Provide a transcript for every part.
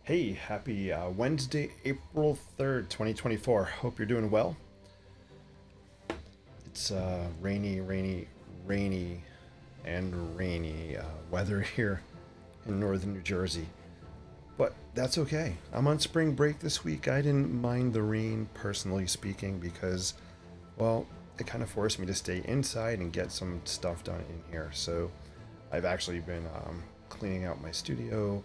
Hey, happy Wednesday, April 3rd, 2024. Hope you're doing well. It's rainy, and rainy weather here in northern New Jersey. But that's okay. I'm on spring break this week. I didn't mind the rain, personally speaking, because, well, it kind of forced me to stay inside and get some stuff done in here. So I've actually been cleaning out my studio,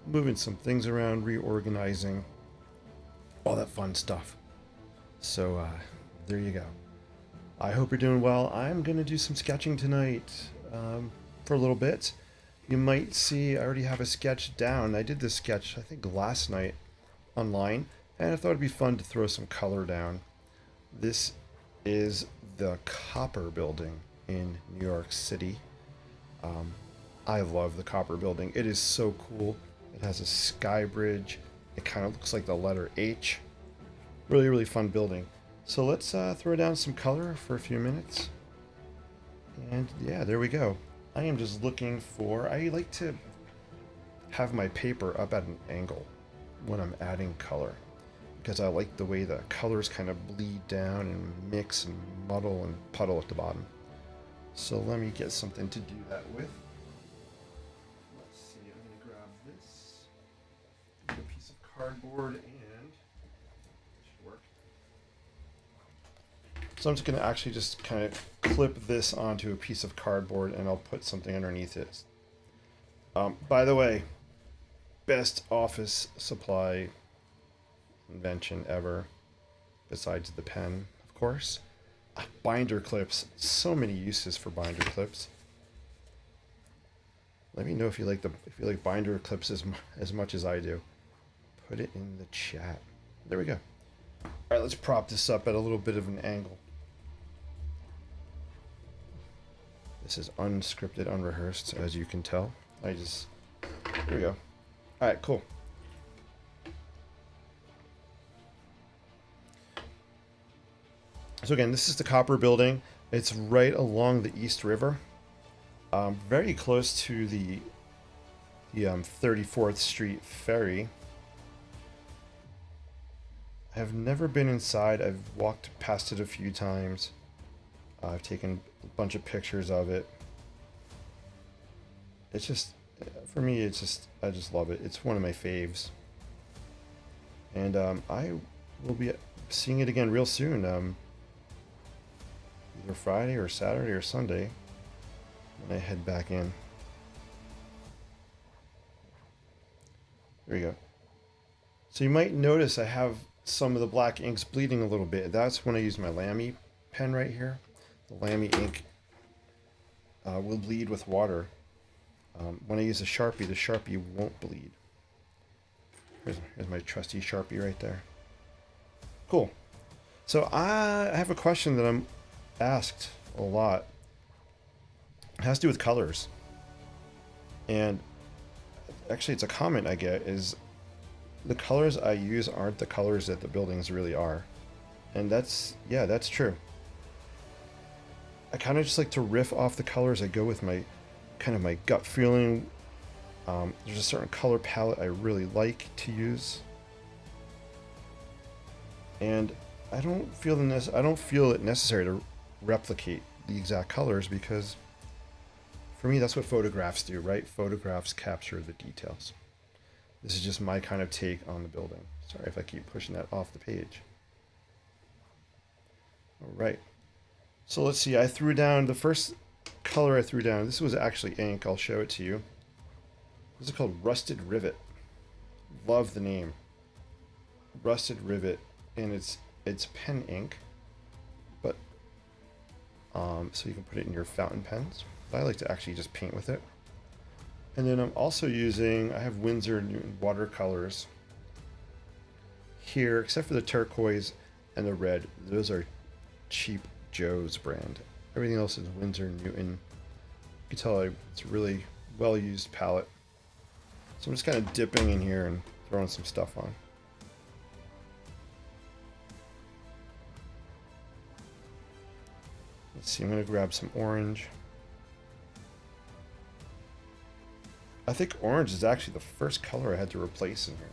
moving some things around, reorganizing, all that fun stuff. So there you go. I hope you're doing well. I'm going to do some sketching tonight for a little bit. You might see I already have a sketch down. I did this sketch, I think, last night online, and I thought it'd be fun to throw some color down. This is the Copper Building in New York City. I love the Copper Building. It is so cool. It has a sky bridge. It kind of looks like the letter H. Really, really fun building. So let's throw down some color for a few minutes. And yeah, there we go. I am just looking for, I like to have my paper up at an angle when I'm adding color, because I like the way the colors kind of bleed down and mix and muddle and puddle at the bottom. So let me get something to do that with. Let's see, I'm going to grab this, a piece of cardboard, and it should work. So I'm just going to actually just kind of clip this onto a piece of cardboard, and I'll put something underneath it. By the way, best office supply invention ever, besides the pen, of course. Binder clips. So many uses for binder clips. Let me know if you like binder clips as much as I do. Put it in the chat. There we go. All right, let's prop this up at a little bit of an angle. This is unscripted, unrehearsed, as you can tell. There we go. All right, cool. So again, this is the Copper Building. It's right along the East River, very close to the 34th Street ferry. I have never been inside. I've walked past it a few times. I've taken a bunch of pictures of it. It's just, for me, I just love it. It's one of my faves. And I will be seeing it again real soon. Either Friday or Saturday or Sunday when I head back in. There we go. So you might notice I have some of the black inks bleeding a little bit. That's when I use my Lamy pen right here. The Lamy ink will bleed with water. When I use a Sharpie, the Sharpie won't bleed. Here's my trusty Sharpie right there. Cool. So I have a question that I'm asked a lot. It has to do with colors. And actually, it's a comment I get is the colors I use aren't the colors that the buildings really are. And that's true. I kind of just like to riff off the colors. I go with my gut feeling. There's a certain color palette I really like to use. And I don't feel it necessary to replicate the exact colors, because for me that's what photographs do, right? Photographs capture the details. This is just my kind of take on the building. Sorry if I keep pushing that off the page. All right. So let's see. I threw down the first color I threw down. This was actually ink. I'll show it to you. This is called Rusted Rivet. Love the name. Rusted Rivet, and it's pen ink, but so you can put it in your fountain pens. I like to actually just paint with it. And then I'm also I have Winsor Newton watercolors here, except for the turquoise and the red. Those are cheap Joe's brand. Everything else is Winsor Newton. You can tell it's a really well used palette. So I'm just kind of dipping in here and throwing some stuff on. Let's see, I'm going to grab some orange. I think orange is actually the first color I had to replace in here.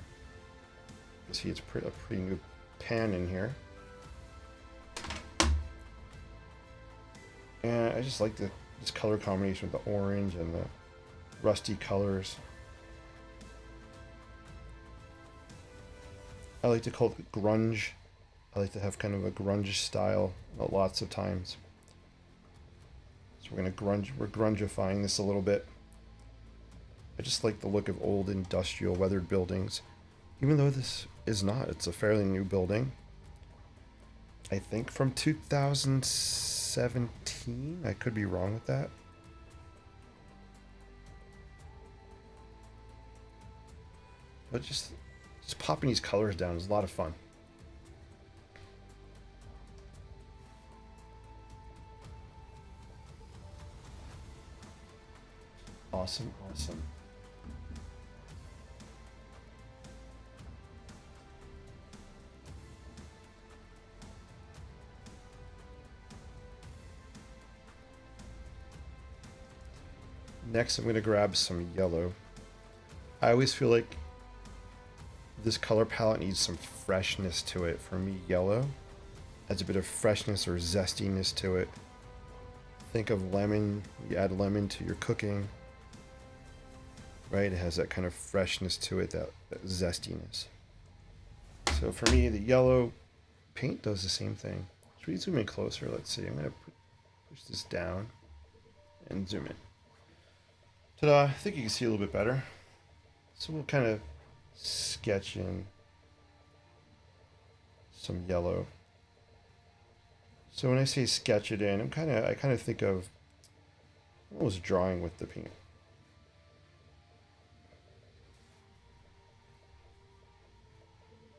You see it's a pretty new pan in here. And I just like this color combination with the orange and the rusty colors. I like to call it grunge. I like to have kind of a grunge style lots of times. So we're grungifying this a little bit. I just like the look of old industrial weathered buildings. Even though this is not, it's a fairly new building. I think from 2017. I could be wrong with that. But just popping these colors down is a lot of fun. Awesome, awesome. Next, I'm going to grab some yellow. I always feel like this color palette needs some freshness to it. For me, yellow adds a bit of freshness or zestiness to it. Think of lemon. You add lemon to your cooking, right? It has that kind of freshness to it, that zestiness. So for me, the yellow paint does the same thing. Should we zoom in closer? Let's see. I'm going to push this down and zoom in. Ta-da! I think you can see a little bit better. So we'll kind of sketch in some yellow. So when I say sketch it in, I kind of think of almost drawing with the paint.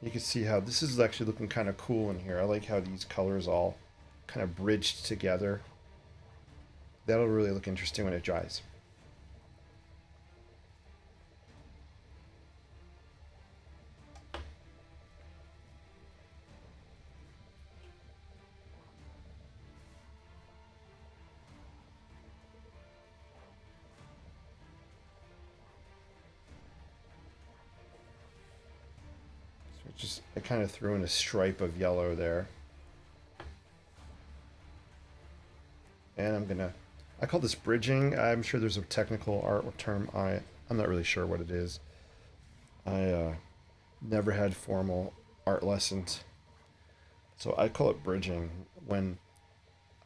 You can see how this is actually looking kind of cool in here. I like how these colors all kind of bridged together. That'll really look interesting when it dries. I kind of threw in a stripe of yellow there. And I call this bridging. I'm sure there's a technical art term on it. I'm not really sure what it is. I never had formal art lessons. So I call it bridging when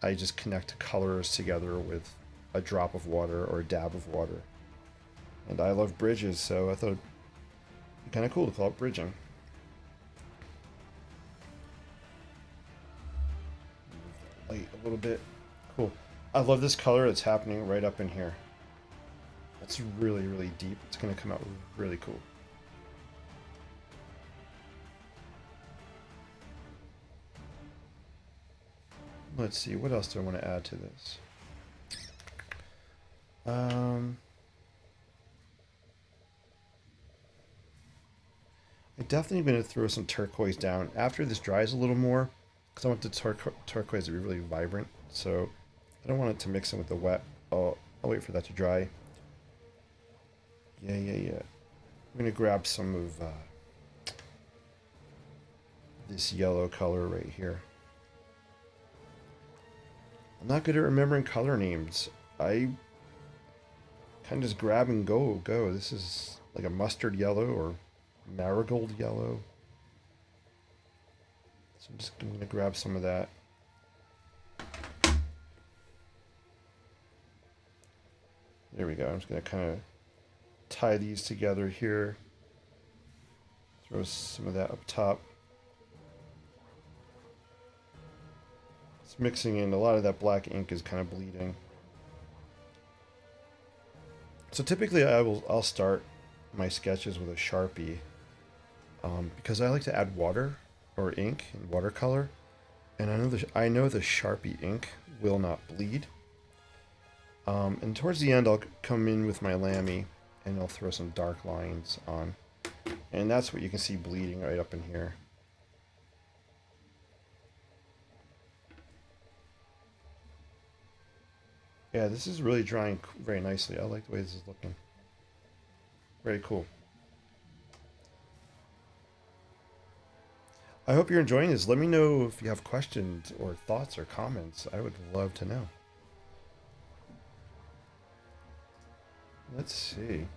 I just connect colors together with a drop of water or a dab of water. And I love bridges, so I thought it'd be kind of cool to call it bridging. Light a little bit. Cool. I love this color that's happening right up in here. That's really, really deep. It's going to come out really cool. Let's see, what else do I want to add to this? I definitely going to throw some turquoise down after this dries a little more, because I want the turquoise to be really vibrant. So I don't want it to mix in with the wet. I'll wait for that to dry. Yeah. I'm going to grab some of this yellow color right here. I'm not good at remembering color names. I kind of just grab and go. This is like a mustard yellow or marigold yellow. So I'm just going to grab some of that. There we go. I'm just going to kind of tie these together here. Throw some of that up top. It's mixing in. A lot of that black ink is kind of bleeding. So typically I'll start my sketches with a Sharpie because I like to add water or ink and watercolor, and I know the Sharpie ink will not bleed. And towards the end, I'll come in with my Lamy and I'll throw some dark lines on, and that's what you can see bleeding right up in here. Yeah, this is really drying very nicely. I like the way this is looking. Very cool. I hope you're enjoying this. Let me know if you have questions or thoughts or comments. I would love to know. Let's see.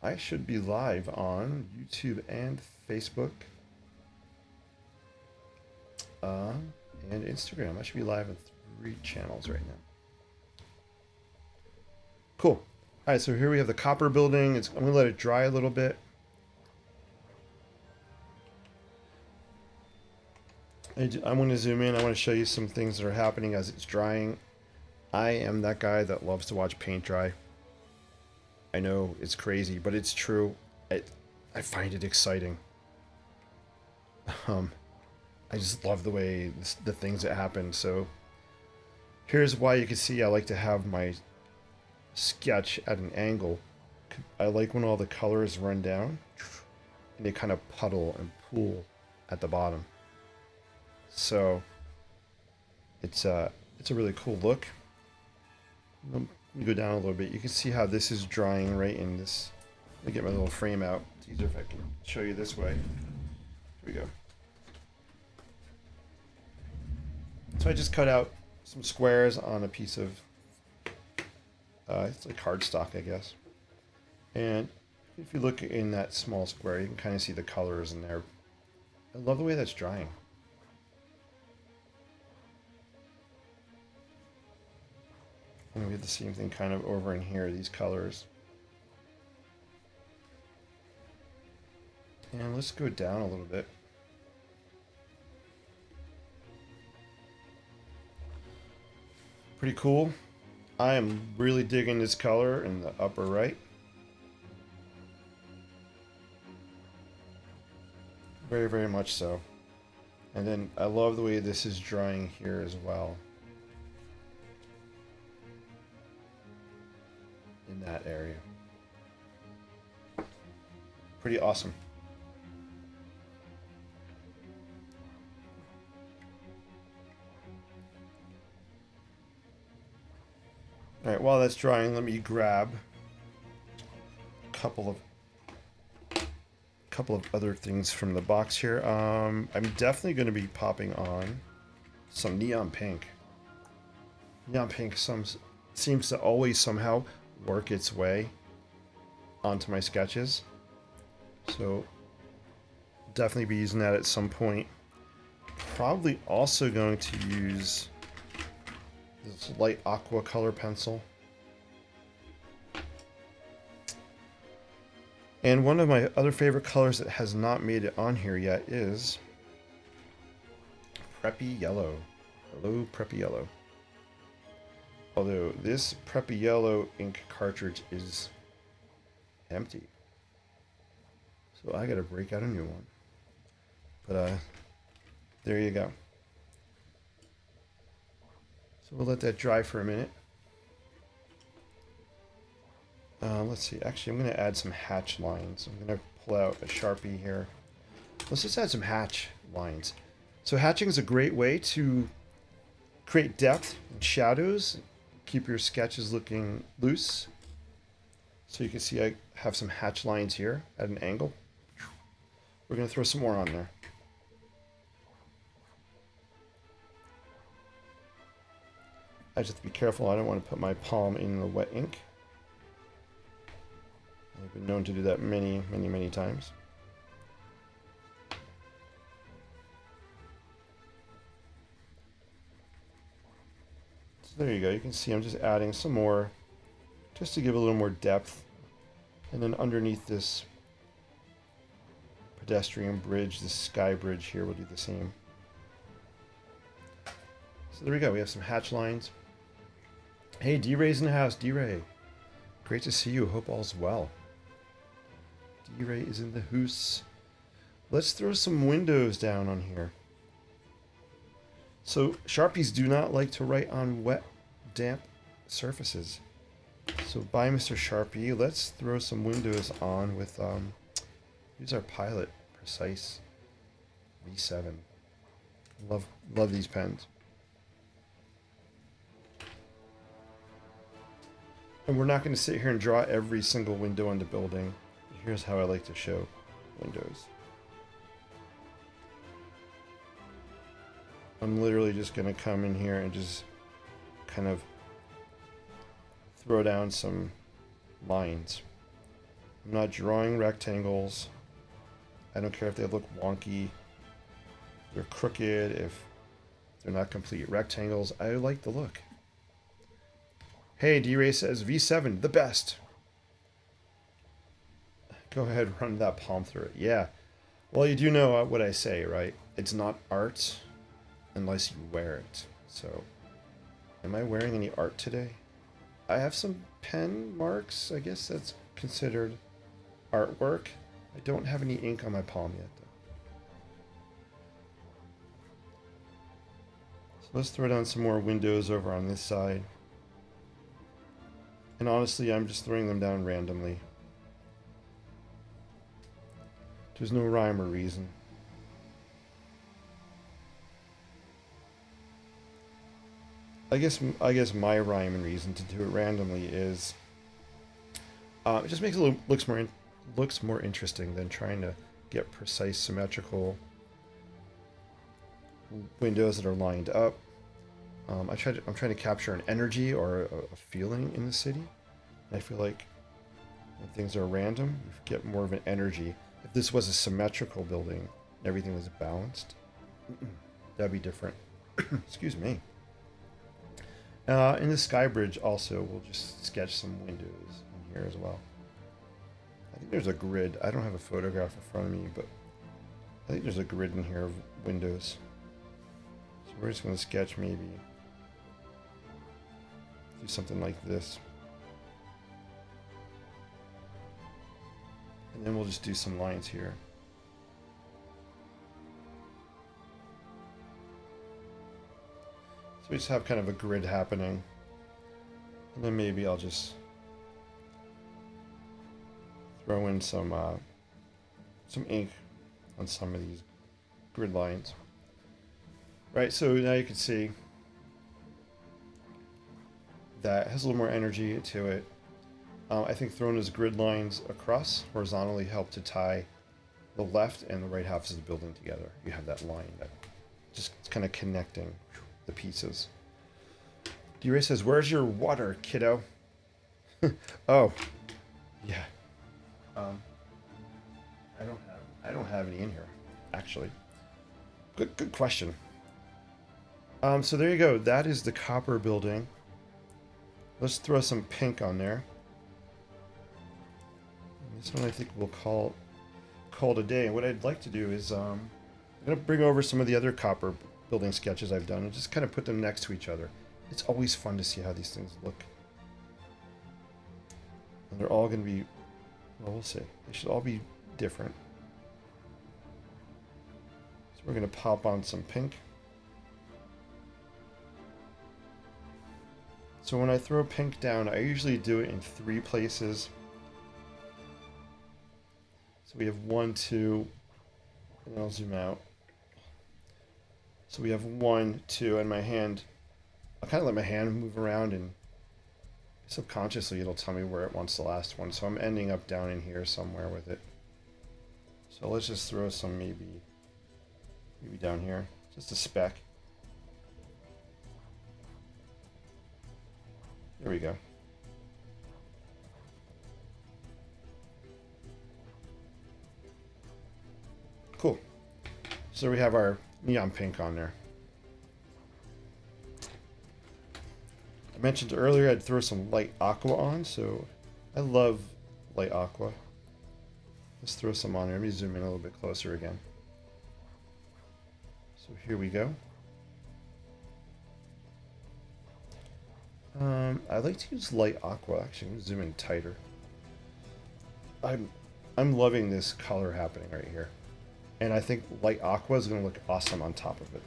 I should be live on YouTube and Facebook and Instagram. I should be live on 3 channels right now. Cool. All right, so here we have the copper building. I'm going to let it dry a little bit. I want to zoom in. I want to show you some things that are happening as it's drying. I am that guy that loves to watch paint dry. I know it's crazy, but it's true. I find it exciting. I just love the way the things that happen. So here's why you can see I like to have my sketch at an angle. I like when all the colors run down and they kind of puddle and pool at the bottom. So it's a really cool look. Let me go down a little bit. You can see how this is drying right in this. Let me get my little frame out. It's easier if I can show you this way. Here we go. So I just cut out some squares on a piece of, it's like cardstock, I guess. And if you look in that small square, you can kind of see the colors in there. I love the way that's drying. And we have the same thing kind of over in here, these colors. And let's go down a little bit. Pretty cool. I am really digging this color in the upper right. Very, very much so. And then I love the way this is drying here as well. In that area. Pretty awesome. All right, while that's drying, let me grab a couple of other things from the box here. I'm definitely going to be popping on some neon pink. Neon pink seems to always somehow work its way onto my sketches. So definitely be using that at some point. Probably also going to use this light aqua color pencil. And one of my other favorite colors that has not made it on here yet is Preppy Yellow. Hello, Preppy Yellow. Although this Preppy Yellow ink cartridge is empty. So I gotta break out a new one. But there you go. So we'll let that dry for a minute. Let's see, actually I'm gonna add some hatch lines. I'm gonna pull out a Sharpie here. Let's just add some hatch lines. So hatching is a great way to create depth and shadows. Keep your sketches looking loose. So you can see I have some hatch lines here at an angle. We're going to throw some more on there. I just have to be careful. I don't want to put my palm in the wet ink. I've been known to do that many, many, many times. There you go. You can see I'm just adding some more just to give a little more depth. And then underneath this pedestrian bridge, this sky bridge here, we'll do the same. So there we go. We have some hatch lines. Hey, D-Ray's in the house. D-Ray. Great to see you. Hope all's well. D-Ray is in the house. Let's throw some windows down on here. So Sharpies do not like to write on wet, damp surfaces. So bye, Mr. Sharpie. Let's throw some windows on with, use our Pilot Precise V7. Love these pens. And we're not going to sit here and draw every single window on the building. Here's how I like to show windows. I'm literally just going to come in here and just kind of throw down some lines. I'm not drawing rectangles. I don't care if they look wonky, they're crooked, if they're not complete rectangles. I like the look. Hey, D-Ray says V7, the best. Go ahead, run that palm through it. Yeah. Well, you do know what I say, right? It's not art unless you wear it. So, am I wearing any art today? I have some pen marks. I guess that's considered artwork. I don't have any ink on my palm yet, though. So let's throw down some more windows over on this side. And honestly, I'm just throwing them down randomly. There's no rhyme or reason. I guess my rhyme and reason to do it randomly is it just makes it looks more interesting than trying to get precise symmetrical windows that are lined up. I'm trying to capture an energy or a feeling in the city. And I feel like when things are random, you get more of an energy. If this was a symmetrical building and everything was balanced, that'd be different. Excuse me. In the sky bridge also, we'll just sketch some windows in here as well. I think there's a grid. I don't have a photograph in front of me, but I think there's a grid in here of windows. So we're just going to sketch maybe, do something like this. And then we'll just do some lines here. So we just have kind of a grid happening. And then maybe I'll just throw in some ink on some of these grid lines. Right, so now you can see that has a little more energy to it. I think throwing those grid lines across horizontally help to tie the left and the right halves of the building together. You have that line that just kind of connecting the pieces. D-Ray says, "Where's your water, kiddo?" Oh, yeah. I don't have any in here, actually. Good question. So there you go. That is the copper building. Let's throw some pink on there. This one I think we'll call it a day. And what I'd like to do is I'm going to bring over some of the other copper building sketches I've done and just kind of put them next to each other. It's always fun to see how these things look. And they're all going to be, well, we'll see. They should all be different. So we're going to pop on some pink. So when I throw pink down, I usually do it in 3 places. So we have 1, 2, and I'll zoom out. So we have 1, 2, and my hand, I'll kind of let my hand move around and subconsciously it'll tell me where it wants the last one. So I'm ending up down in here somewhere with it. So let's just throw some maybe down here, just a speck. There we go. Cool. So we have our neon pink on there. I mentioned earlier I'd throw some light aqua on, so I love light aqua. Let's throw some on there. Let me zoom in a little bit closer again. So here we go. I like to use light aqua. Actually, I'm gonna zoom in tighter. I'm loving this color happening right here. And I think light aqua is going to look awesome on top of it.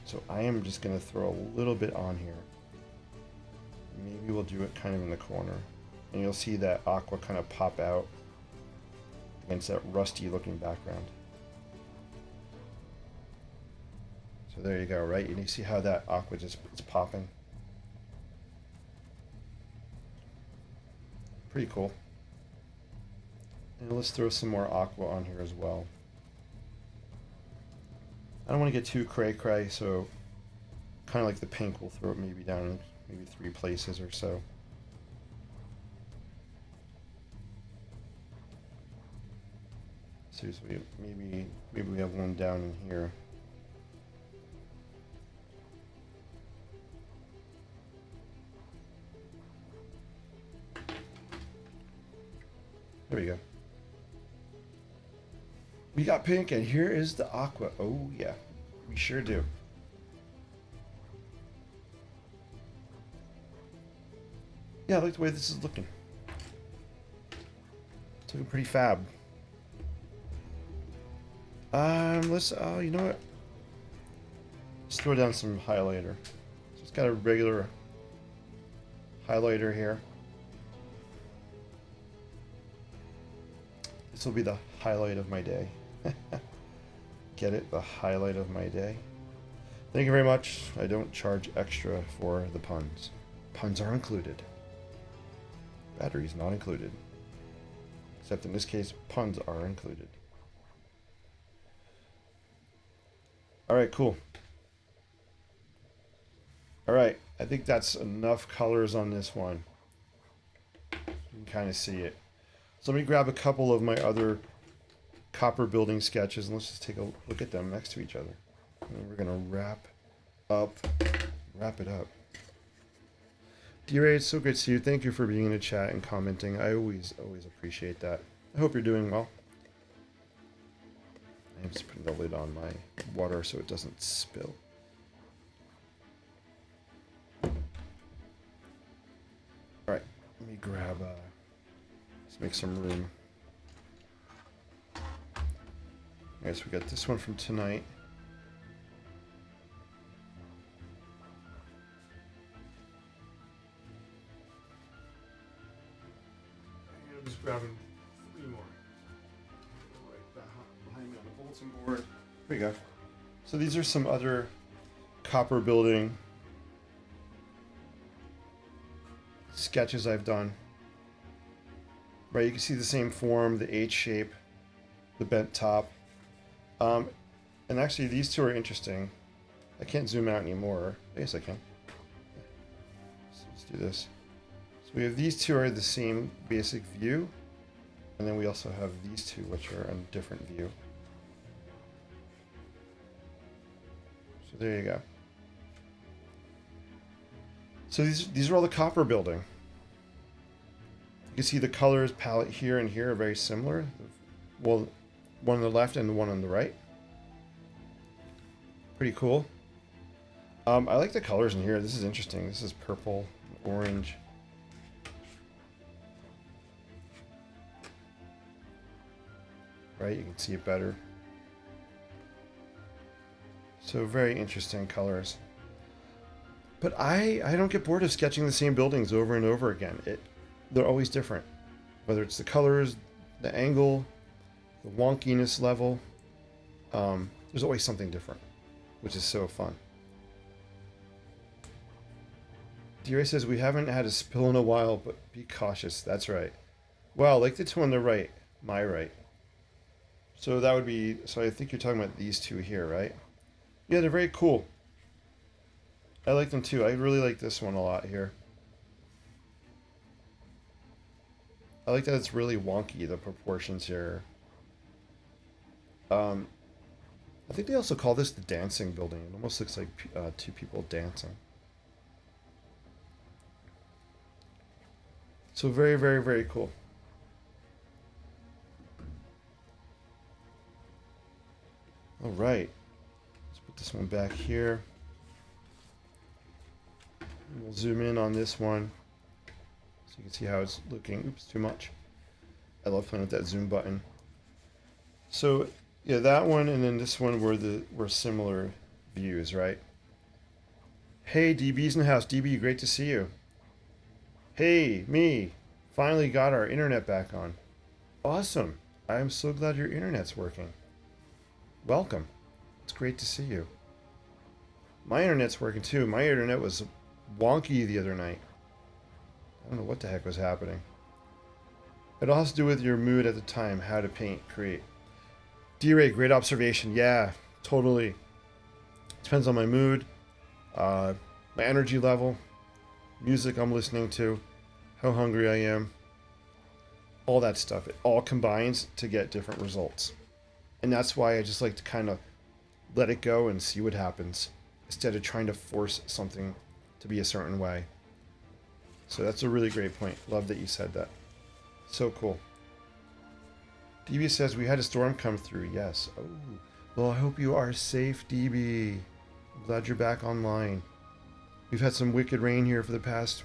So I am just going to throw a little bit on here. Maybe we'll do it kind of in the corner. And you'll see that aqua kind of pop out against that rusty looking background. So there you go, right? And you see how that aqua just is popping. Pretty cool. And let's throw some more aqua on here as well. I don't want to get too cray-cray, so kind of like the pink, we'll throw it maybe down in maybe 3 places or so. So maybe we have one down in here. There we go. We got pink, and here is the aqua. Oh yeah, we sure do. Yeah, I like the way this is looking. It's looking pretty fab. Let's, you know what? Let's throw down some highlighter. So it's got a regular highlighter here. This will be the highlight of my day. Get it? The highlight of my day. Thank you very much. I don't charge extra for the puns. Puns are included. Batteries not included. Except in this case, puns are included. Alright, cool. Alright, I think that's enough colors on this one. You can kind of see it. So let me grab a couple of my other copper building sketches and let's just take a look at them next to each other. And then we're going to wrap it up. D-Ray, it's so great to see you. Thank you for being in the chat and commenting. I always appreciate that. I hope you're doing well. I'm just putting the lid on my water so it doesn't spill. Alright, let me grab, let's make some room. Alright, so we got this one from tonight. I'm just grabbing 3 more. Right behind me on the bulletin board. There we go. So these are some other copper building sketches I've done. Right, you can see the same form, the H shape, the bent top. And actually these two are interesting. I can't zoom out anymore. I guess I can. So let's do this. So we have these two are the same basic view. And then we also have these two which are a different view. So there you go. So these are all the copper building. You can see the colors palette here and here are very similar. Well, one on the left and the one on the right. Pretty cool. I like the colors in here. This is interesting. This is purple, orange. Right, you can see it better. So very interesting colors. But I don't get bored of sketching the same buildings over and over again. They're always different. Whether it's the colors, the angle, the wonkiness level, there's always something different, which is so fun. D-Ray says, we haven't had a spill in a while, but be cautious. That's right. Well, like the two on the right, my right. So that would be, so I think you're talking about these two here, right? Yeah, they're very cool. I like them too. I really like this one a lot here. I like that it's really wonky, the proportions here. I think they also call this the dancing building. It almost looks like 2 people dancing. So very, very, very cool. All right. Let's put this one back here. We'll zoom in on this one so you can see how it's looking. Oops, too much. I love playing with that zoom button. So yeah, that one and then this one were similar views, right? Hey, DB's in the house. DB, great to see you. Hey, me. Finally got our internet back on. Awesome. I'm so glad your internet's working. Welcome. It's great to see you. My internet's working too. My internet was wonky the other night. I don't know what the heck was happening. It all has to do with your mood at the time, how to paint, create. D-Ray, great observation. Yeah, totally. Depends on my mood, uh, my energy level, music I'm listening to, how hungry I am, all that stuff. It all combines to get different results. And that's why I just like to kind of let it go and see what happens instead of trying to force something to be a certain way. So that's a really great point. Love that you said that. So cool. DB says we had a storm come through. Yes. Oh, well, I hope you are safe, DB. I'm glad you're back online. We've had some wicked rain here for the past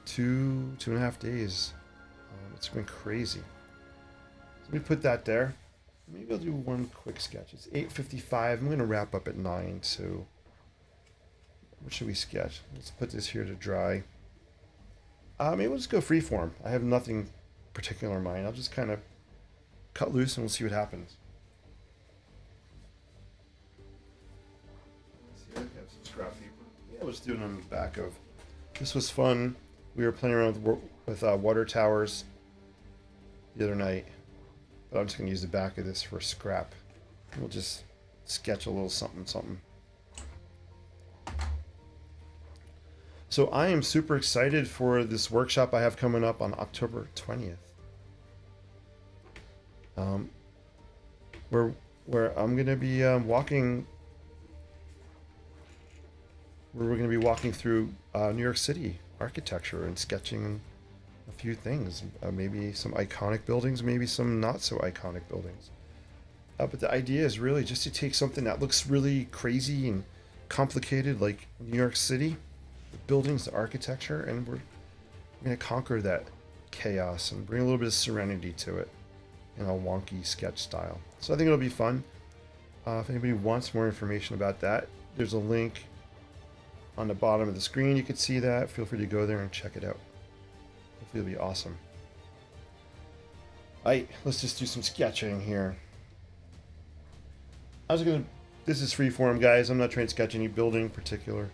two and a half days. It's been crazy. So let me put that there. Maybe I'll do one quick sketch. It's 8:55. I'm going to wrap up at 9. So what should we sketch? Let's put this here to dry. Maybe we'll just go freeform. I have nothing particular in mind. I'll just kind of cut loose and we'll see what happens. See, I have some scrap paper. Yeah, we'll just do it on the back of. This was fun. We were playing around with water towers the other night. But I'm just going to use the back of this for scrap. We'll just sketch a little something, something. So I am super excited for this workshop I have coming up on October 20th. Where I'm going to be walking. Where we're going to be walking through New York City architecture and sketching a few things, maybe some iconic buildings, maybe some not so iconic buildings. But the idea is really just to take something that looks really crazy and complicated, like New York City, the buildings, the architecture, and we're going to conquer that chaos and bring a little bit of serenity to it in a wonky sketch style. So I think it'll be fun. If anybody wants more information about that, there's a link on the bottom of the screen. You can see that. Feel free to go there and check it out. Hopefully it'll be awesome. Alright, let's just do some sketching here. This is freeform, guys. I'm not trying to sketch any building in particular.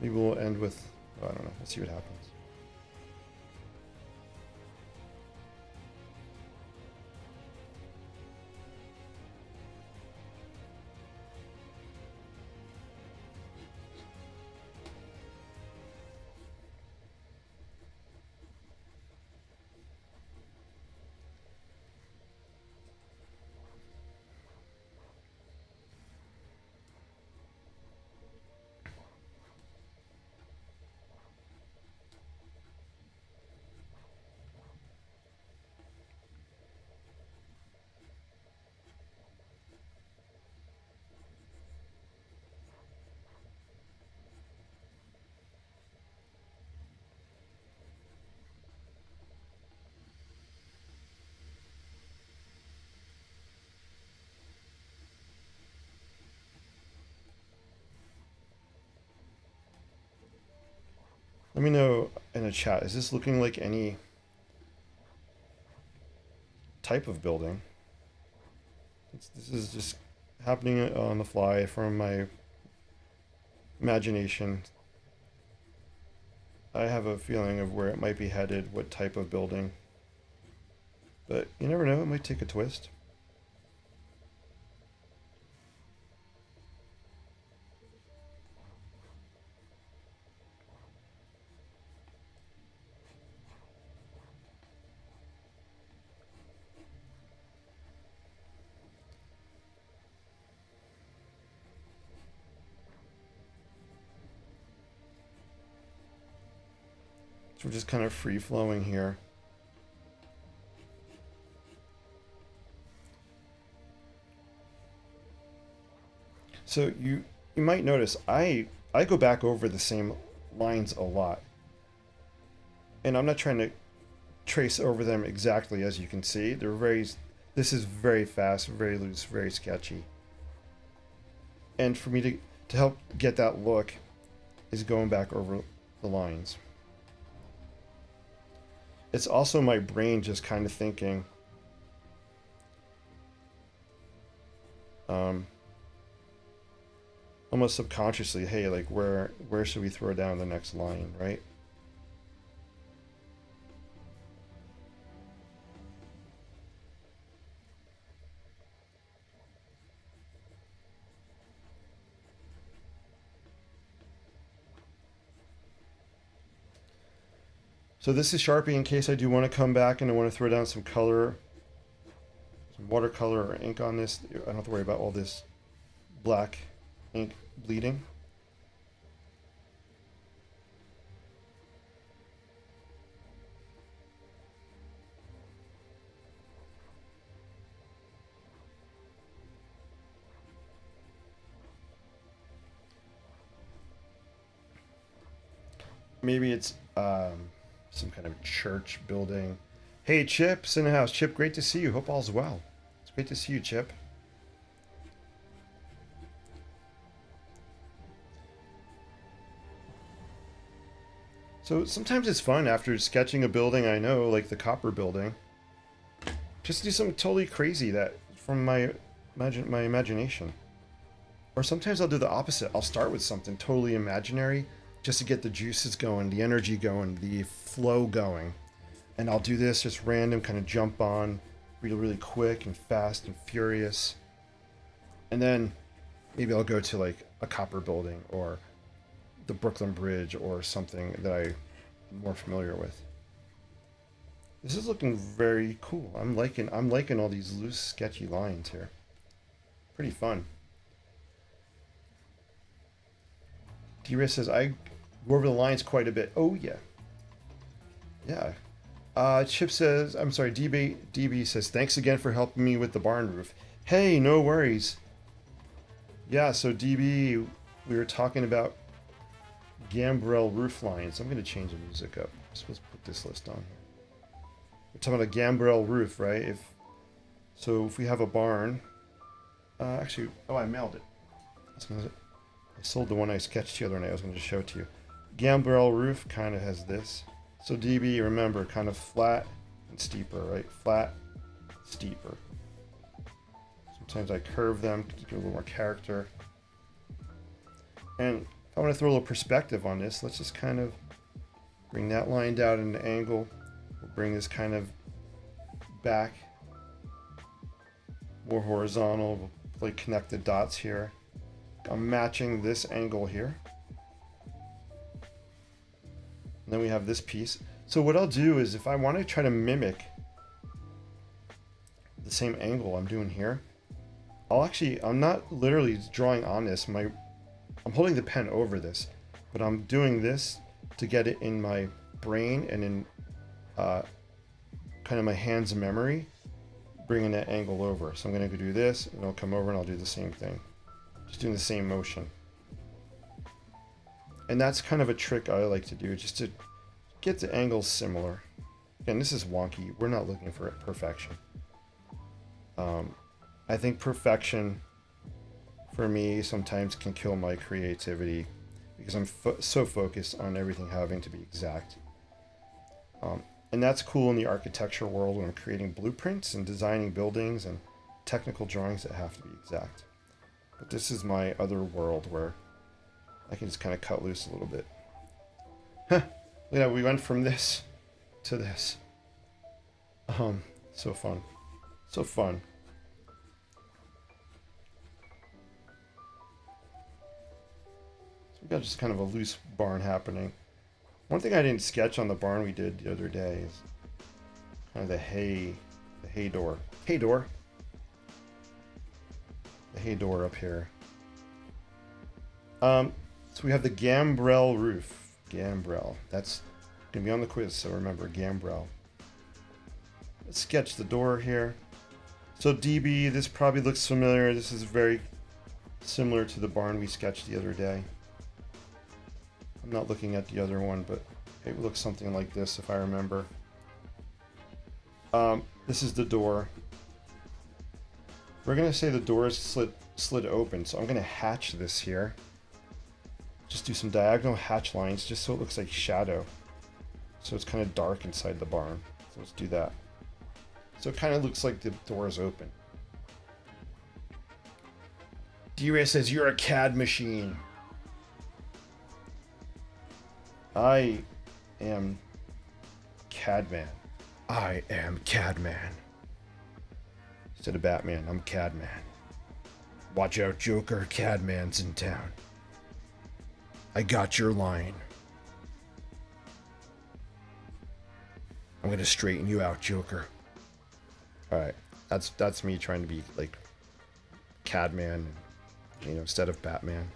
Maybe we'll end with, I don't know, let's see what happens. Let me know in the chat, is this looking like any type of building? This is just happening on the fly from my imagination. I have a feeling of where it might be headed, what type of building. But you never know, it might take a twist. So we're just kind of free flowing here. So you might notice I go back over the same lines a lot. And I'm not trying to trace over them exactly, as you can see. This is very fast, very loose, very sketchy. And for me to help get that look is going back over the lines. It's also my brain just kind of thinking, almost subconsciously, hey, like where should we throw down the next line, right? So this is Sharpie in case I do want to come back and I want to throw down some color, some watercolor or ink on this. I don't have to worry about all this black ink bleeding. Maybe it's some kind of church building. Hey, Chip's in the house. Chip, great to see you. Hope all's well. It's great to see you, Chip. So sometimes it's fun after sketching a building I know, like the copper building, just to do something totally crazy that from my imagination. Or sometimes I'll do the opposite. I'll start with something totally imaginary just to get the juices going, the energy going, the flow going. And I'll do this just random, kind of jump on really, really quick and fast and furious. And then maybe I'll go to like a copper building or the Brooklyn Bridge or something that I'm more familiar with. This is looking very cool. I'm liking all these loose, sketchy lines here. Pretty fun. D-Riss says, I go over the lines quite a bit. Oh, yeah. Yeah. Chip says, I'm sorry, DB says, thanks again for helping me with the barn roof. Hey, no worries. Yeah, so DB, we were talking about gambrel roof lines. I'm going to change the music up. I'm supposed to put this list on here. We're talking about a gambrel roof, right? If we have a barn, actually, oh, I mailed it. I sold the one I sketched the other night. I was going to show it to you. Gambrel roof kind of has this. So DB, remember, kind of flat and steeper, right? Flat, steeper. Sometimes I curve them to give a little more character. And if I want to throw a little perspective on this, let's just kind of bring that line down at an angle. We'll bring this kind of back, more horizontal. We'll play connect the dots here. I'm matching this angle here. And then we have this piece. So what I'll do is if I want to try to mimic the same angle I'm doing here, I'm not literally drawing on this. I'm holding the pen over this, but I'm doing this to get it in my brain and in kind of my hand's memory, bringing that angle over. So I'm going to do this, and I'll come over and I'll do the same thing. Just doing the same motion. And that's kind of a trick I like to do, just to get the angles similar. Again, this is wonky. We're not looking for perfection. I think perfection, for me, sometimes can kill my creativity because I'm so focused on everything having to be exact. And that's cool in the architecture world when I'm creating blueprints and designing buildings and technical drawings that have to be exact. But this is my other world where I can just kind of cut loose a little bit. Huh. Look at that, we went from this to this. So fun. So fun. So we got just kind of a loose barn happening. One thing I didn't sketch on the barn we did the other day is kind of the hay door. Hay door. The hay door up here. So we have the gambrel roof. Gambrel. That's going to be on the quiz, so remember, gambrel. Let's sketch the door here. So DB, this probably looks familiar. This is very similar to the barn we sketched the other day. I'm not looking at the other one, but it looks something like this if I remember. This is the door. We're going to say the door is slid open, so I'm going to hatch this here. Just do some diagonal hatch lines just so it looks like shadow. So it's kind of dark inside the barn. So let's do that. So it kind of looks like the door is open. D-Ray says, you're a CAD machine. I am CAD man. I am CAD man. Instead of Batman, I'm CAD man. Watch out, Joker, CAD man's in town. I got your line. I'm gonna straighten you out, Joker. All right, that's me trying to be like Cadman, you know, instead of Batman.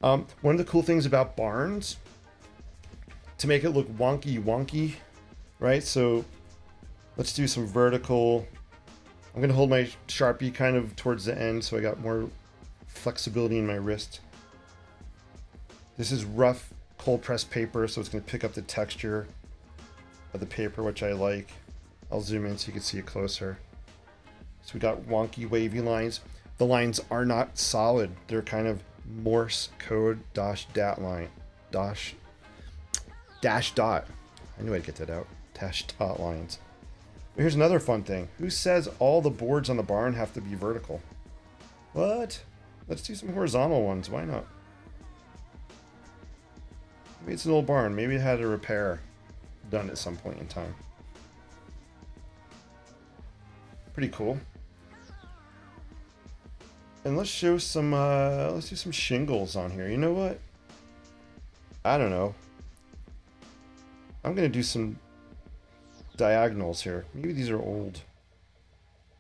One of the cool things about barns, to make it look wonky, right? So let's do some vertical. I'm gonna hold my Sharpie kind of towards the end so I got more flexibility in my wrist. This is rough cold pressed paper, so it's gonna pick up the texture of the paper, which I like. I'll zoom in so you can see it closer. So we got wonky wavy lines. The lines are not solid. They're kind of Morse code dash dot line. Dash dot. I knew I'd get that out. Dash dot lines. But here's another fun thing. Who says all the boards on the barn have to be vertical? What? Let's do some horizontal ones. Why not? Maybe it's an old barn. Maybe it had a repair done at some point in time. Pretty cool. And let's show some, let's do some shingles on here. You know what? I don't know. I'm going to do some diagonals here. Maybe these are old.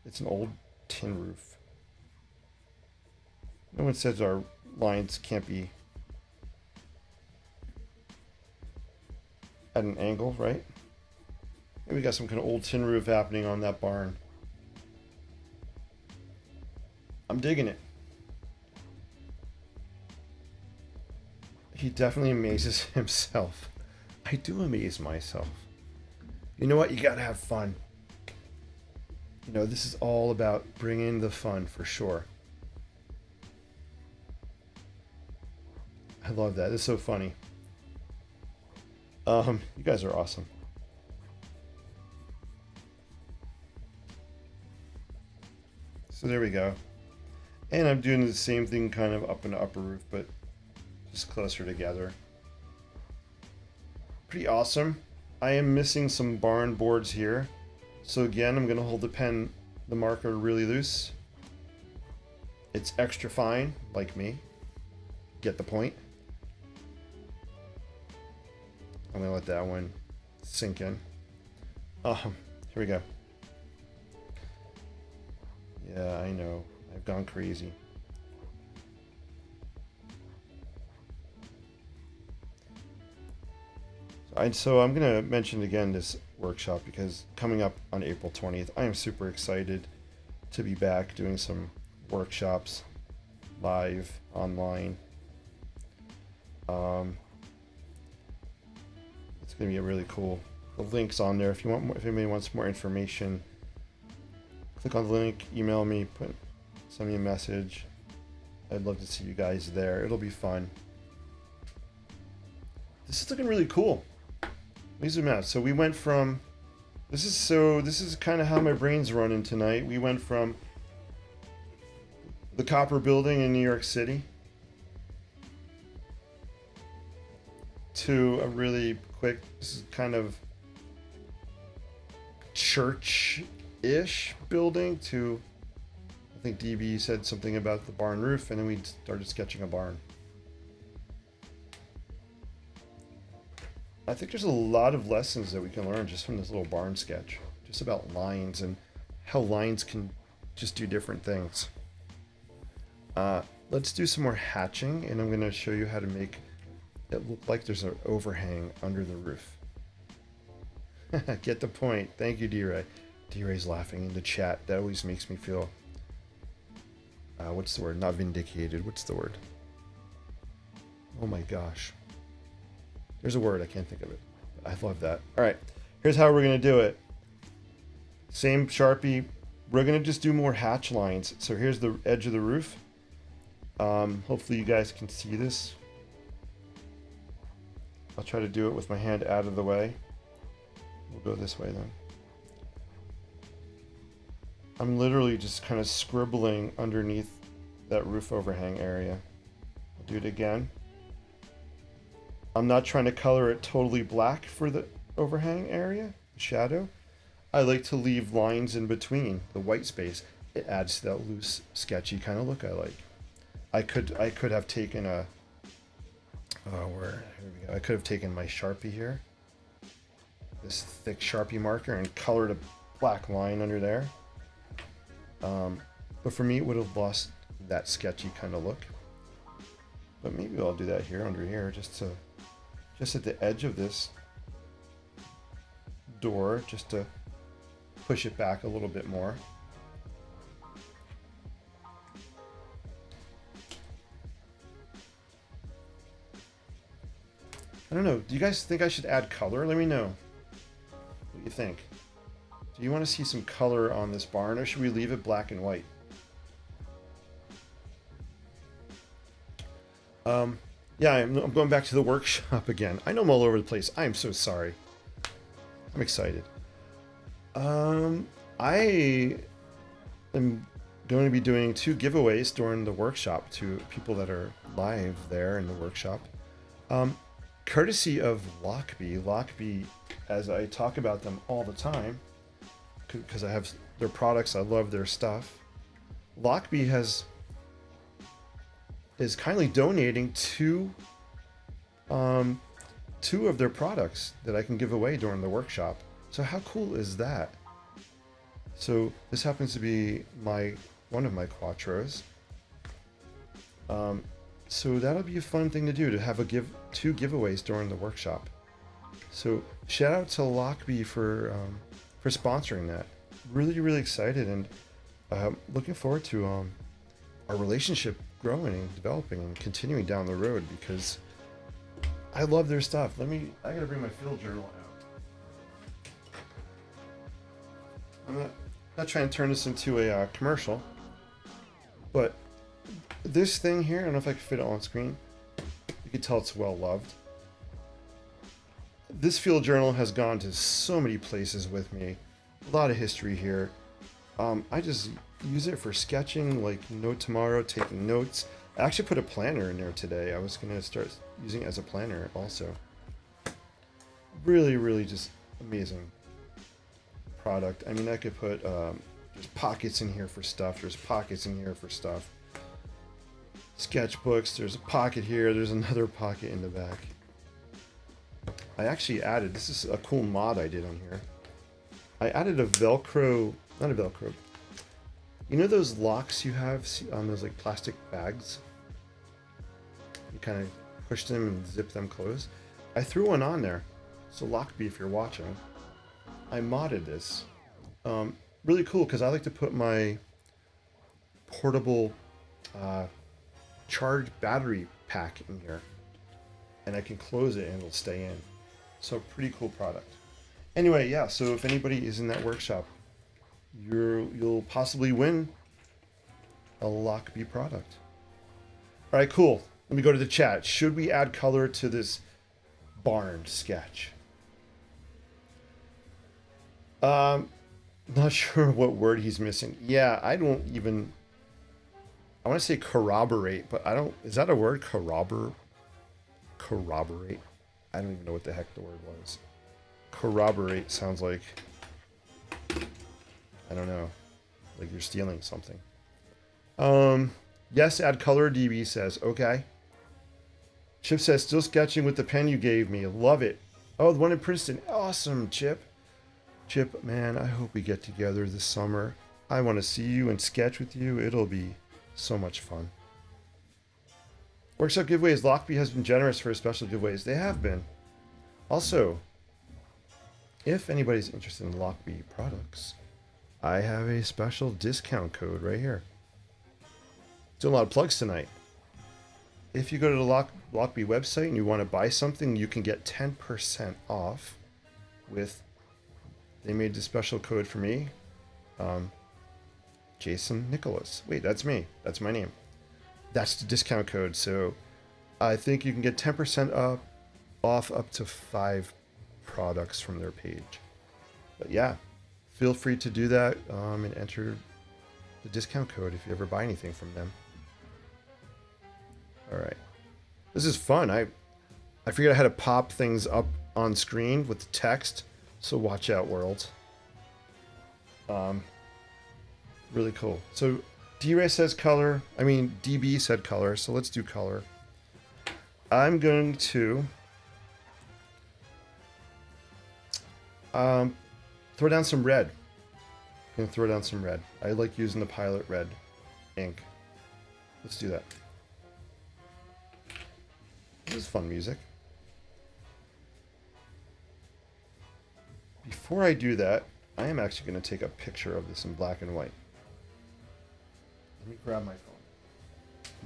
It's an old tin roof. No one says our lines can't be at an angle, right? Maybe we got some kind of old tin roof happening on that barn. I'm digging it. He definitely amazes himself. I do amaze myself. You know what? You gotta have fun. You know, this is all about bringing the fun for sure. I love that. It's so funny. You guys are awesome. So there we go. And I'm doing the same thing kind of up in the upper roof, but just closer together. Pretty awesome. I am missing some barn boards here. So again, I'm going to hold the marker really loose. It's extra fine, like me. Get the point. I'm going to let that one sink in. Here we go. Yeah, I know. I've gone crazy. So I'm going to mention again this workshop because coming up on April 20th, I am super excited to be back doing some workshops live online. It's going to be really cool. The link's on there. If you want more, if anybody wants more information, click on the link, email me, send me a message. I'd love to see you guys there. It'll be fun. This is looking really cool. Let me zoom out. So we went from, this is kind of how my brain's running tonight. We went from the Copper Building in New York City to a really quick, this is kind of church-ish building to, I think DB said something about the barn roof, and then we started sketching a barn. I think there's a lot of lessons that we can learn just from this little barn sketch, just about lines and how lines can just do different things. Let's do some more hatching, and I'm going to show you how to make it look like there's an overhang under the roof. Get the point. Thank you, D-Ray. D-Ray's laughing in the chat. That always makes me feel, what's the word? Not vindicated. What's the word? Oh my gosh. There's a word, I can't think of it. I love that. All right, here's how we're gonna do it. Same Sharpie. We're gonna just do more hatch lines. So here's the edge of the roof. Hopefully you guys can see this. I'll try to do it with my hand out of the way. We'll go this way then. I'm literally just kind of scribbling underneath that roof overhang area. I'll do it again. I'm not trying to color it totally black for the overhang area, the shadow. I like to leave lines in between, the white space. It adds to that loose, sketchy kind of look I like. I could have taken a, here we go. I could have taken my Sharpie here this thick Sharpie marker and colored a black line under there. But for me, it would have lost that sketchy kind of look. But maybe I'll do that here under here, just at the edge of this door, just to push it back a little bit more. I don't know. Do you guys think I should add color? Let me know what you think. Do you want to see some color on this barn, or should we leave it black and white? Yeah, I'm going back to the workshop again. I know I'm all over the place. I am so sorry. I'm excited. I am going to be doing 2 giveaways during the workshop to people that are live there in the workshop. Courtesy of Lockbee. Lockbee, as I talk about them all the time, because I have their products, I love their stuff. Lockbee is kindly donating 2 of their products that I can give away during the workshop. So how cool is that? So this happens to be one of my Quattros. So that'll be a fun thing to do, to have 2 giveaways during the workshop. So shout out to Lockbee for sponsoring that. Really, really excited, and looking forward to our relationship growing and developing and continuing down the road, because I love their stuff. I gotta bring my field journal out. I'm not trying to turn this into a commercial, but this thing here, I don't know if I can fit it on screen. You can tell it's well loved. This field journal has gone to so many places with me. A lot of history here. I just use it for sketching, like no tomorrow, taking notes. I actually put a planner in there today. I was going to start using it as a planner also. Really, really just amazing product. I mean, I could put, there's pockets in here for stuff. There's pockets in here for stuff. Sketchbooks, there's a pocket here. There's another pocket in the back. I actually added, this is a cool mod I did on here. I added a Velcro, not a Velcro. You know those locks you have on those like plastic bags? You kind of push them and zip them closed. I threw one on there. So Lockbee, if you're watching, I modded this. Really cool, because I like to put my portable charged battery pack in here, and I can close it and it'll stay in. So pretty cool product. Anyway, yeah, so if anybody is in that workshop, you'll possibly win a Lockbee product. All right, cool. Let me go to the chat. Should we add color to this barn sketch? Not sure what word he's missing. Yeah, I want to say corroborate, but I don't, is that a word? Corroborate? I don't even know what the heck the word was. Corroborate sounds like, I don't know, like you're stealing something. Yes, add color, DB says. Okay. Chip says, still sketching with the pen you gave me. Love it. Oh, the one in Princeton. Awesome, Chip. Chip, man, I hope we get together this summer. I want to see you and sketch with you. It'll be so much fun. Workshop giveaways. Lockbee has been generous for special giveaways. They have been. Also, if anybody's interested in Lockbee products, I have a special discount code right here. Doing a lot of plugs tonight. If you go to the Lockbee website and you want to buy something, you can get 10% off with, they made this special code for me, Jason Nicholas. Wait, that's me. That's my name. That's the discount code. So I think you can get 10% off up to 5 products from their page. But yeah, feel free to do that and enter the discount code if you ever buy anything from them. All right, this is fun. I figured I had to pop things up on screen with the text, so watch out, world. Really cool. So D-Ray says color. I mean, DB said color, so let's do color. I'm going to Throw down some red. I'm gonna throw down some red. I like using the Pilot Red ink. Let's do that. This is fun music. Before I do that, I am actually going to take a picture of this in black and white. Let me grab my phone.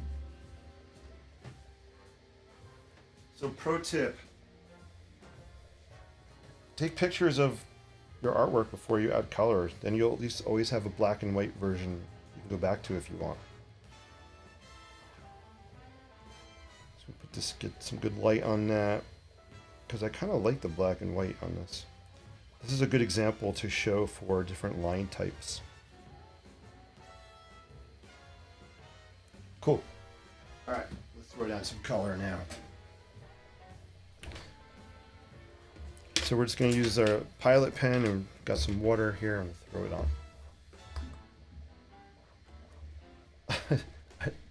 So pro tip, take pictures of your artwork before you add color. Then you'll at least always have a black and white version you can go back to if you want. So put this, get some good light on that, because I kind of like the black and white on this. This is a good example to show for different line types. Cool. All right, let's throw down some color now. So we're just going to use our Pilot pen, and got some water here, and throw it on.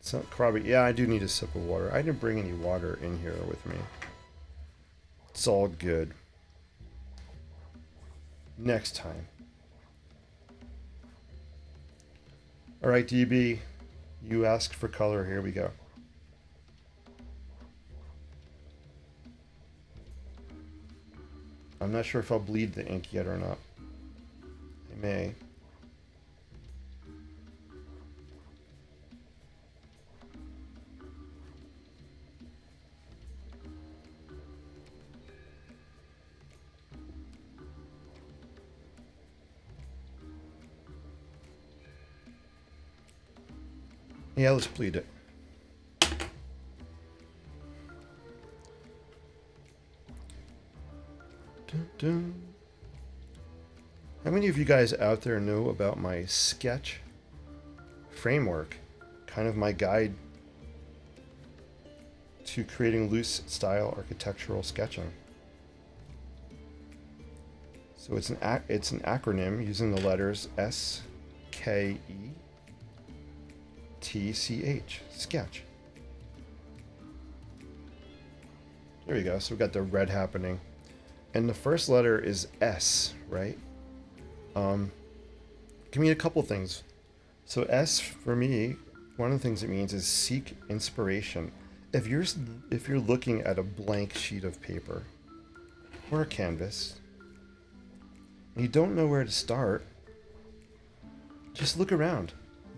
It's not crabby. Yeah, I do need a sip of water. I didn't bring any water in here with me. It's all good. Next time. All right, DB, you asked for color. Here we go. I'm not sure if I'll bleed the ink yet or not. I may. Yeah, let's bleed it. Dun, dun. How many of you guys out there know about my sketch framework? Kind of my guide to creating loose style architectural sketching. So it's an acronym using the letters SKE. TCH, sketch. There you go. So we've got the red happening. And the first letter is S, right? Give me a couple things. So S for me, one of the things it means is seek inspiration. If you're looking at a blank sheet of paper or a canvas, and you don't know where to start, just look around.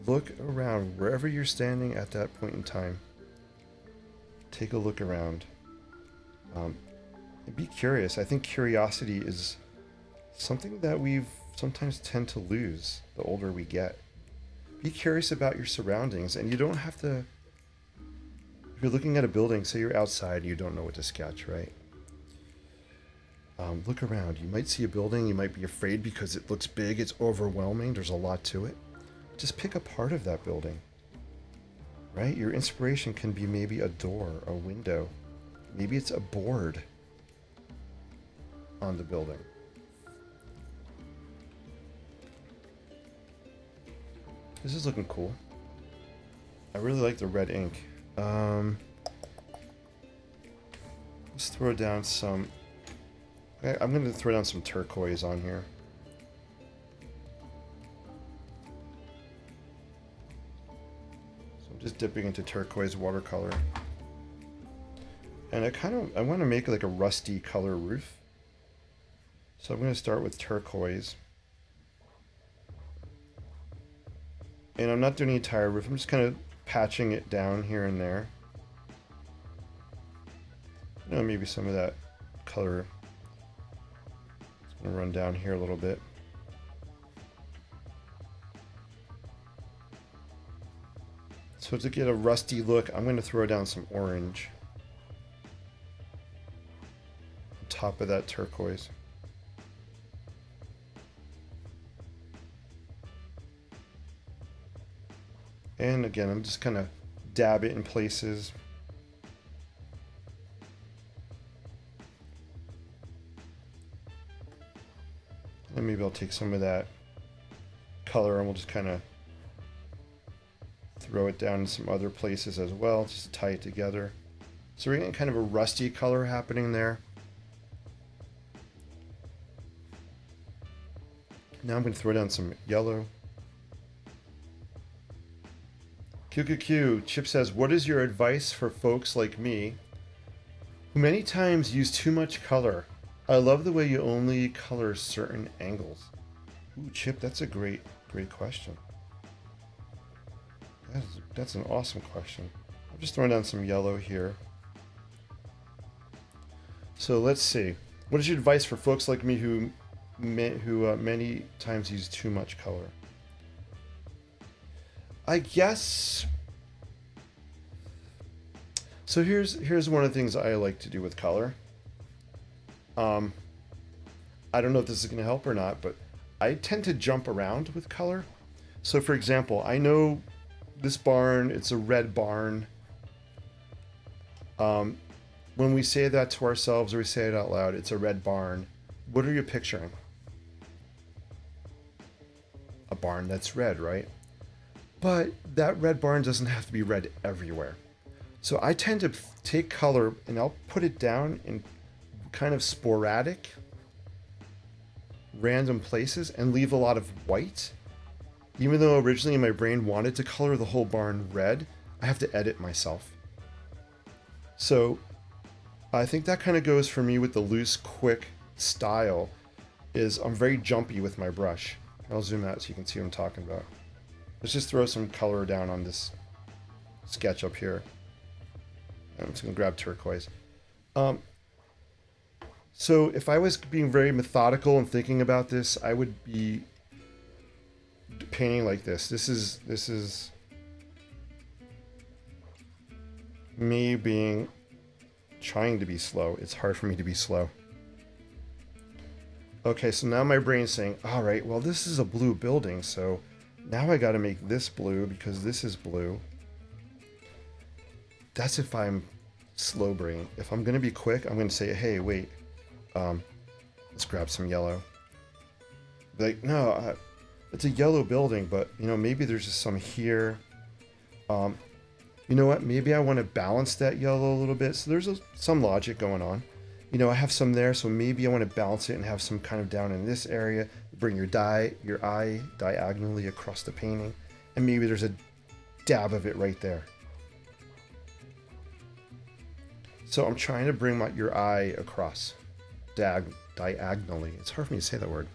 Look around wherever you're standing at that point in time. Take a look around. And be curious. I think curiosity is something that we've sometimes tend to lose the older we get. Be curious about your surroundings, and you don't have to. If you're looking at a building, say you're outside and you don't know what to sketch, right? Look around. You might see a building. You might be afraid because it looks big. It's overwhelming. There's a lot to it. Just pick a part of that building, right? Your inspiration can be maybe a door, a window. Maybe it's a board on the building. This is looking cool. I really like the red ink. Let's throw down some... I'm going to throw down some turquoise on here. Just dipping into turquoise watercolor. And I want to make like a rusty color roof. So I'm going to start with turquoise. And I'm not doing the entire roof. I'm just kind of patching it down here and there. You know, maybe some of that color. It's going to run down here a little bit. So to get a rusty look, I'm going to throw down some orange on top of that turquoise. And again, I'm just kind of dab it in places. And maybe I'll take some of that color and we'll just kind of throw it down in some other places as well, just to tie it together. So we're getting kind of a rusty color happening there. Now I'm going to throw down some yellow. QQQ, Chip says, what is your advice for folks like me who many times use too much color? I love the way you only color certain angles. Ooh, Chip, that's a great question. That's an awesome question. I'm just throwing down some yellow here. So let's see. What is your advice for folks like me who many times use too much color? I guess. So here's one of the things I like to do with color. I don't know if this is going to help or not, but I tend to jump around with color. So for example, I know this barn, it's a red barn. When we say that to ourselves or we say it out loud, it's a red barn. What are you picturing? A barn that's red, right? But that red barn doesn't have to be red everywhere. So I tend to take color and I'll put it down in kind of sporadic, random places and leave a lot of white. Even though originally my brain wanted to color the whole barn red, I have to edit myself. So I think that kind of goes for me with the loose, quick style, is I'm very jumpy with my brush. I'll zoom out so you can see what I'm talking about. Let's just throw some color down on this sketch up here. I'm just going to grab turquoise. So if I was being very methodical and thinking about this, I would be painting like this. This is me trying to be slow. It's hard for me to be slow. Okay, so now my brain's saying, all right, well, this is a blue building, so now I got to make this blue because this is blue. That's if I'm slow brain. If I'm going to be quick, I'm going to say, hey, wait, let's grab some yellow. Like, no, it's a yellow building, but, you know, maybe there's just some here. You know what? Maybe I want to balance that yellow a little bit. So there's some logic going on. You know, I have some there, so maybe I want to balance it and have some kind of down in this area. Bring your eye diagonally across the painting, and maybe there's a dab of it right there. So I'm trying to bring your eye across diagonally. It's hard for me to say that word.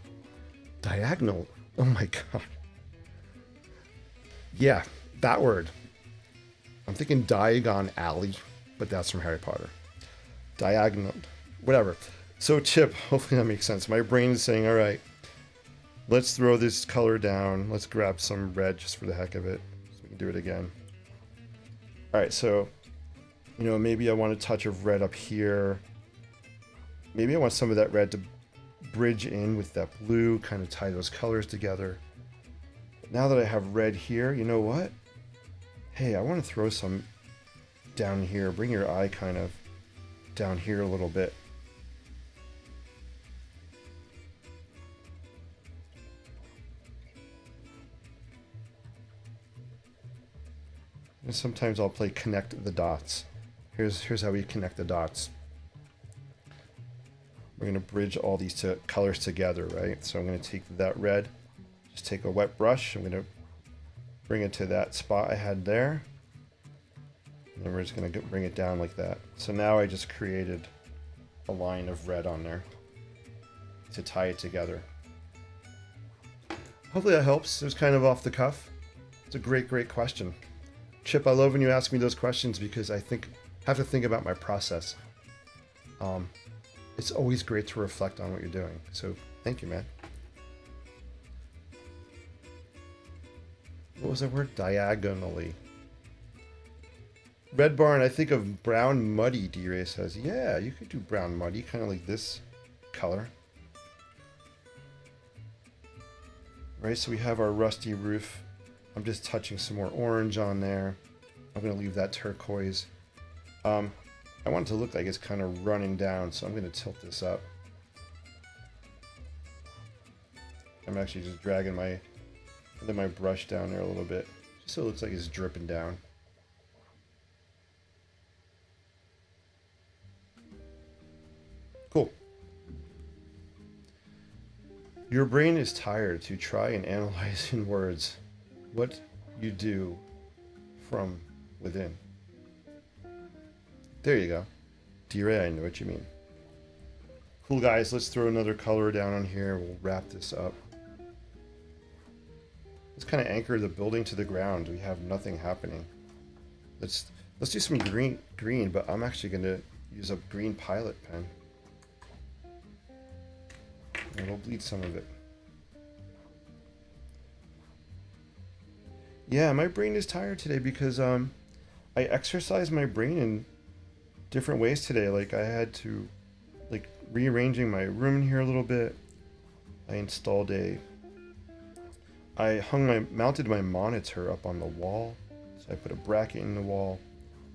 Diagonal. Oh my god. Yeah, that word. I'm thinking Diagon Alley, but that's from Harry Potter. Diagonal. Whatever. So Chip, hopefully that makes sense. My brain is saying, all right, let's throw this color down. Let's grab some red just for the heck of it. So we can do it again. All right, so, you know, maybe I want a touch of red up here. Maybe I want some of that red to bridge in with that blue, kind of tie those colors together. But now that I have red here, you know what? Hey, I want to throw some down here. Bring your eye kind of down here a little bit. And sometimes I'll play connect the dots. Here's how we connect the dots. We're going to bridge all these colors together, right? So I'm going to take that red, just take a wet brush. I'm going to bring it to that spot I had there. And then we're just going to bring it down like that. So now I just created a line of red on there to tie it together. Hopefully that helps. It was kind of off the cuff. It's a great question. Chip, I love when you ask me those questions because I have to think about my process. It's always great to reflect on what you're doing. So thank you, man. What was that word? Diagonally. Red barn, I think of brown muddy, D-Ray says. Yeah, you could do brown muddy, kind of like this color. Right, so we have our rusty roof. I'm just touching some more orange on there. I'm going to leave that turquoise. I want it to look like it's kind of running down, so I'm going to tilt this up. I'm actually just dragging my brush down there a little bit, just so it looks like it's dripping down. Cool. Your brain is tired to try and analyze in words what you do from within. There you go. D-Ray, I know what you mean. Cool, guys. Let's throw another color down on here. We'll wrap this up. Let's kind of anchor the building to the ground. We have nothing happening. Let's do some green, but I'm actually going to use a green pilot pen. And we'll bleed some of it. Yeah, my brain is tired today because I exercised my brain in different ways today. Like I had to rearranging my room in here a little bit. I mounted my monitor up on the wall. So I put a bracket in the wall.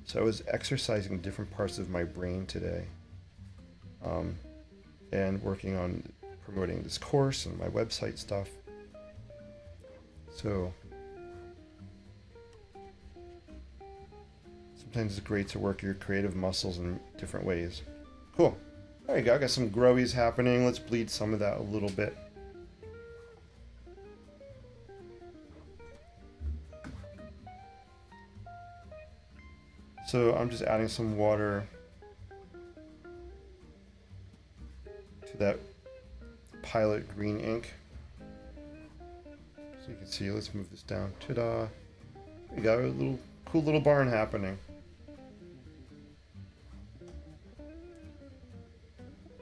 So I was exercising different parts of my brain today. And working on promoting this course and my website stuff. So sometimes it's great to work your creative muscles in different ways. Cool. There you go. I got some growies happening. Let's bleed some of that a little bit. So I'm just adding some water to that Pilot green ink. So you can see, let's move this down. Ta-da! We got a cool little barn happening.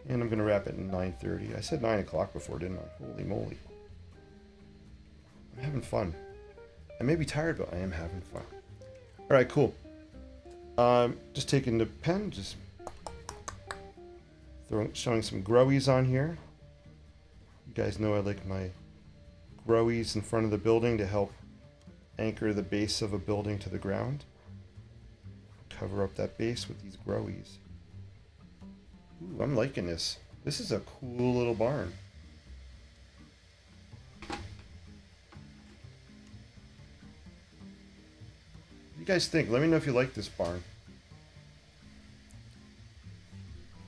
And I'm going to wrap it at 9:30. I said 9 o'clock before, didn't I? Holy moly. I'm having fun. I may be tired, but I am having fun. Alright, cool. Just taking the pen, just showing some growies on here. You guys know I like my growies in front of the building to help anchor the base of a building to the ground. Cover up that base with these growies. Ooh, I'm liking this. This is a cool little barn. What do you guys think? Let me know if you like this barn.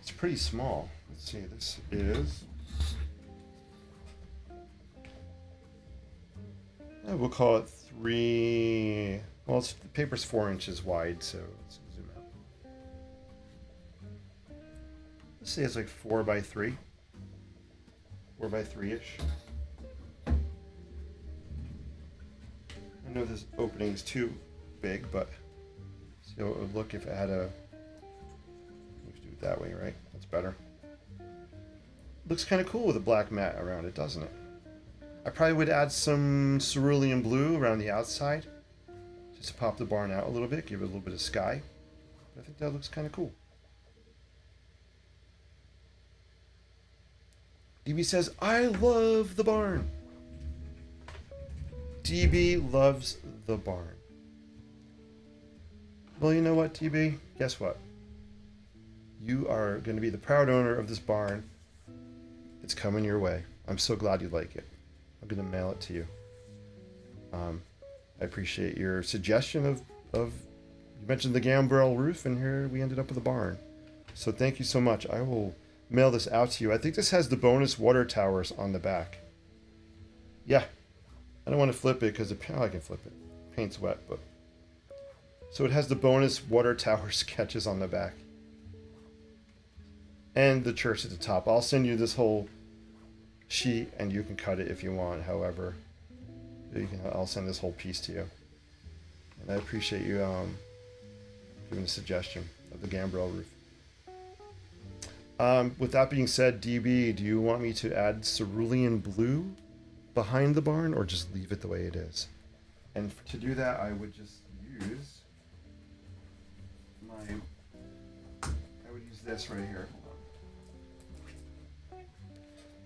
It's pretty small. Let's see, this is... we'll call it 3... Well, the paper's 4 inches wide, so let's zoom out. Let's say it's like 4 by 3. 4 by 3-ish. I know this opening is too big, but see how it would look if it had a... Let's do it that way, right? That's better. Looks kind of cool with a black mat around it, doesn't it? I probably would add some cerulean blue around the outside just to pop the barn out a little bit, give it a little bit of sky. But I think that looks kind of cool. DB says, I love the barn. DB loves the barn. Well, you know what, DB? Guess what? You are going to be the proud owner of this barn. It's coming your way. I'm so glad you like it. I'm going to mail it to you. I appreciate your suggestion of you mentioned the gambrel roof, and here we ended up with a barn. So thank you so much. I will mail this out to you. I think this has the bonus water towers on the back. Yeah. I don't want to flip it because I can flip it. Paint's wet, but... So it has the bonus water tower sketches on the back. And the church at the top. I'll send you this whole sheet and you can cut it if you want. However, I'll send this whole piece to you. And I appreciate you giving a suggestion of the gambrel roof. With that being said, DB, do you want me to add cerulean blue behind the barn or just leave it the way it is? And to do that, I would just use this right here.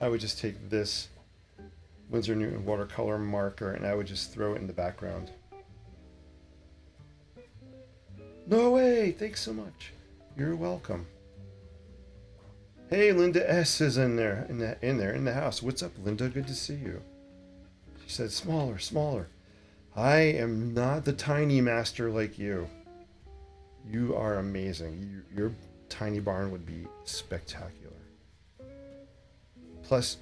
I would just take this Winsor Newton watercolor marker and I would just throw it in the background. No way! Thanks so much. You're welcome. Hey, Linda S is in the house. What's up, Linda? Good to see you. She said, smaller, smaller. I am not the tiny master like you. You are amazing. Your tiny barn would be spectacular. Plus,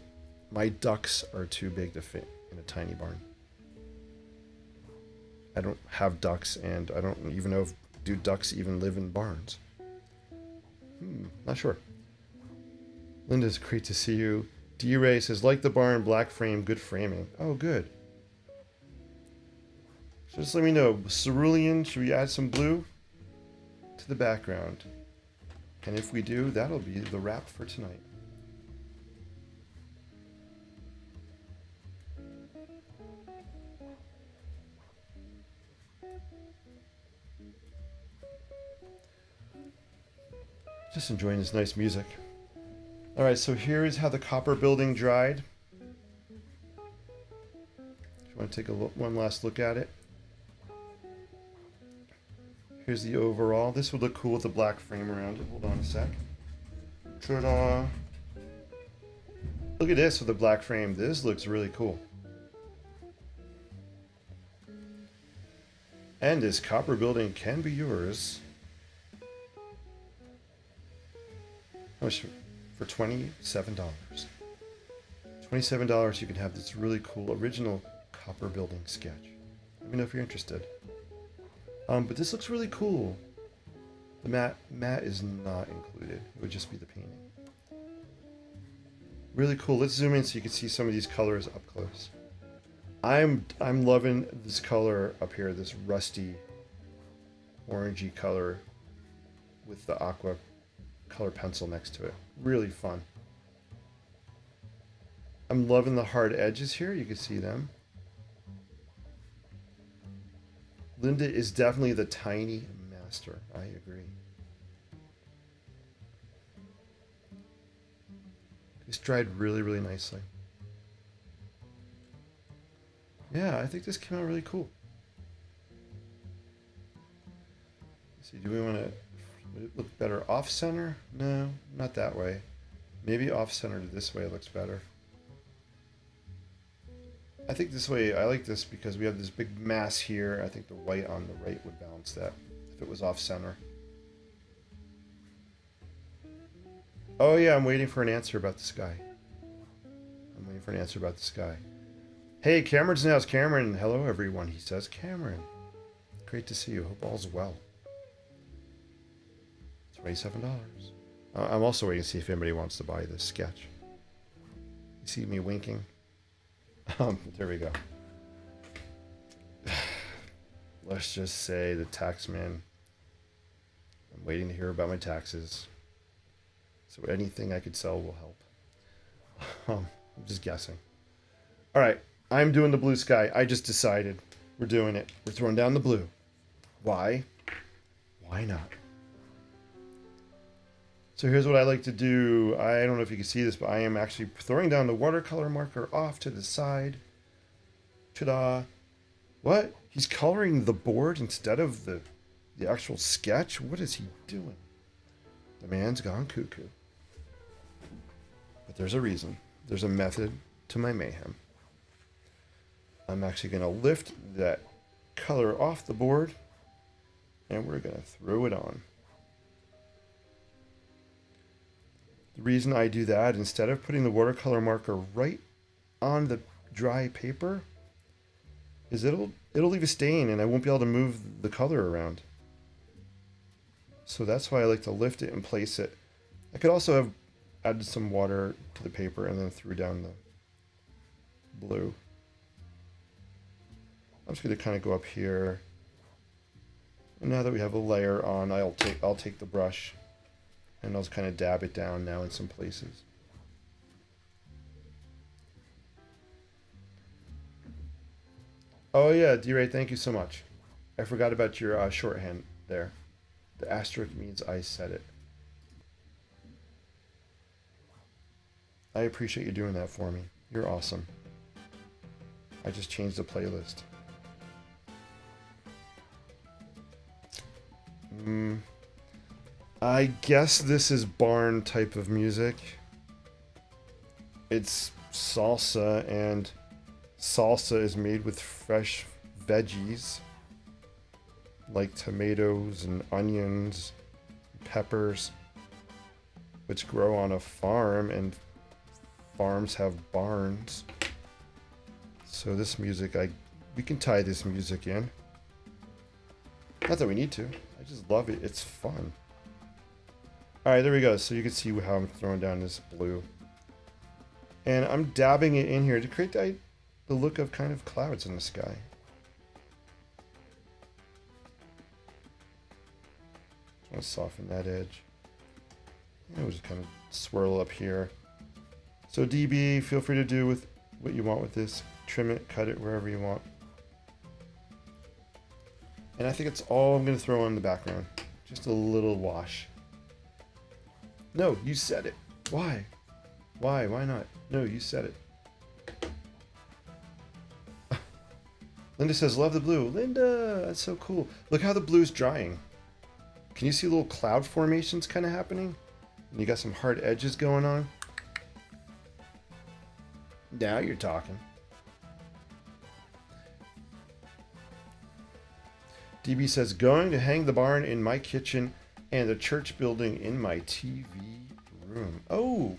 My ducks are too big to fit in a tiny barn. I don't have ducks, and I don't even know if do ducks even live in barns. Not sure. Linda's great to see you. D-Ray says, like the barn, black frame, good framing. Oh, good. So just let me know. Cerulean, should we add some blue to the background? And if we do, that'll be the wrap for tonight. Just enjoying this nice music. All right, so here is how the copper building dried. If you want to take one last look at it. Here's the overall. This would look cool with the black frame around it. Hold on a sec. Ta-da! Look at this with the black frame. This looks really cool. And this copper building can be yours. How much? For $27. $27 you can have this really cool original copper building sketch. Let me know if you're interested. But this looks really cool. The matte is not included. It would just be the painting. Really cool. Let's zoom in so you can see some of these colors up close. I'm loving this color up here, this rusty orangey color with the aqua color pencil next to it. Really fun. I'm loving the hard edges here. You can see them. Linda is definitely the tiny master. I agree. This dried really, really nicely. Yeah, I think this came out really cool. Let's see, do we want to... Would it look better off-center? No, not that way. Maybe off-centered this way looks better. I think this way, I like this because we have this big mass here. I think the white on the right would balance that if it was off-center. Oh yeah, I'm waiting for an answer about the sky. I'm waiting for an answer about the sky. Hey, Cameron's in the house. Cameron, hello everyone, he says. Cameron, great to see you. Hope all's well. $27. I'm also waiting to see if anybody wants to buy this sketch. You see me winking? There we go. Let's just say the tax man. I'm waiting to hear about my taxes. So anything I could sell will help. I'm just guessing. All right, I'm doing the blue sky. I just decided we're doing it. We're throwing down the blue. Why? Why not? So here's what I like to do. I don't know if you can see this, but I am actually throwing down the watercolor marker off to the side. Ta-da. What? He's coloring the board instead of the actual sketch? What is he doing? The man's gone cuckoo. But there's a reason. There's a method to my mayhem. I'm actually going to lift that color off the board, and we're going to throw it on. The reason I do that, instead of putting the watercolor marker right on the dry paper, is it'll leave a stain and I won't be able to move the color around. So that's why I like to lift it and place it. I could also have added some water to the paper and then threw down the blue. I'm just going to kind of go up here. And now that we have a layer on, I'll take the brush and I'll just kind of dab it down now in some places. Oh yeah, D-Ray, thank you so much. I forgot about your shorthand there. The asterisk means I said it. I appreciate you doing that for me. You're awesome. I just changed the playlist. I guess this is barn type of music. It's salsa, and salsa is made with fresh veggies like tomatoes and onions, peppers, which grow on a farm and farms have barns. So this music, we can tie this music in. Not that we need to. I just love it. It's fun. All right, there we go. So you can see how I'm throwing down this blue. And I'm dabbing it in here to create the look of kind of clouds in the sky. Just want to soften that edge. And we'll just kind of swirl up here. So DB, feel free to do with what you want with this. Trim it, cut it wherever you want. And I think it's all I'm going to throw in the background. Just a little wash. No, you said it. Why? Why? Why not? No, you said it. Linda says, love the blue. Linda, that's so cool. Look how the blue's drying. Can you see little cloud formations kind of happening? And you got some hard edges going on. Now you're talking. DB says, going to hang the barn in my kitchen and the church building in my TV room. Oh,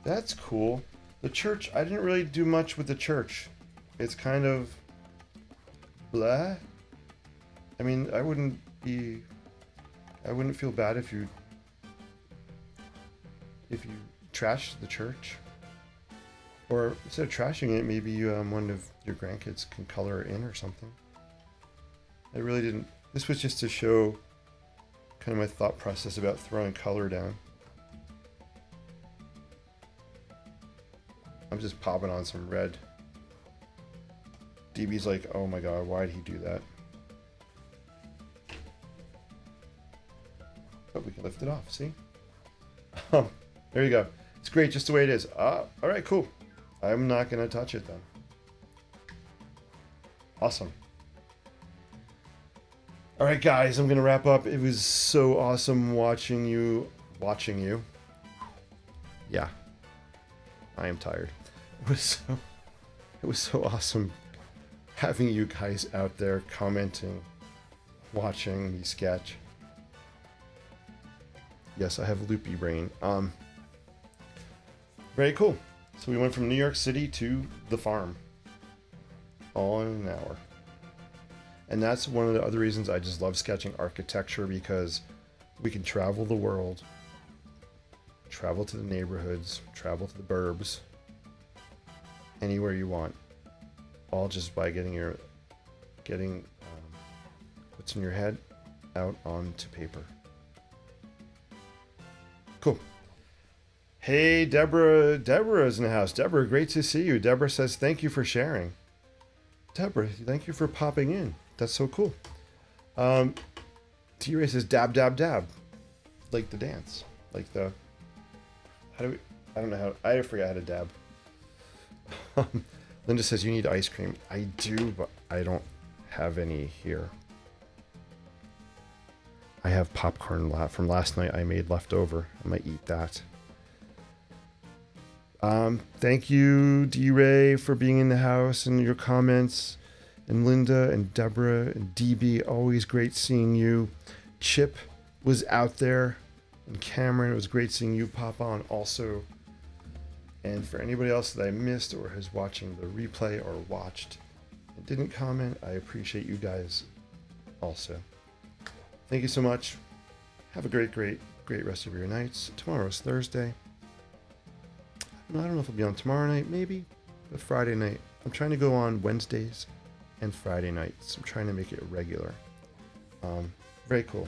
that's cool. The church, I didn't really do much with the church. It's kind of blah. I mean, I wouldn't feel bad if you trash the church. Or instead of trashing it, maybe one of your grandkids can color it in or something. I really didn't. This was just to show kind of my thought process about throwing color down. I'm just popping on some red. DB's like, oh my god, why did he do that? But we can lift it off, see? There you go. It's great just the way it is. Alright, cool. I'm not going to touch it then. Awesome. All right, guys, I'm going to wrap up. It was so awesome watching you. Yeah. I am tired. It was so awesome having you guys out there commenting, watching me sketch. Yes, I have loopy brain. Very cool. So we went from New York City to the farm. All in an hour. And that's one of the other reasons I just love sketching architecture, because we can travel the world, travel to the neighborhoods, travel to the burbs, anywhere you want, all just by getting what's in your head out onto paper. Cool. Hey, Deborah. Deborah's in the house. Deborah, great to see you. Deborah says, thank you for sharing. Deborah, thank you for popping in. That's so cool. T-Ray says, dab, dab, dab. Like the dance. Like the... I don't know how... I forgot how to dab. Linda says, you need ice cream. I do, but I don't have any here. I have popcorn from last night I made left over. I might eat that. Thank you, D-Ray, for being in the house and your comments. And Linda and Deborah and DB, always great seeing you. Chip was out there. And Cameron, it was great seeing you pop on also. And for anybody else that I missed or is watching the replay or watched and didn't comment, I appreciate you guys also. Thank you so much. Have a great rest of your nights. Tomorrow's Thursday. I don't know if I'll be on tomorrow night, maybe, but Friday night. I'm trying to go on Wednesdays and Friday nights. I'm trying to make it regular. Very cool.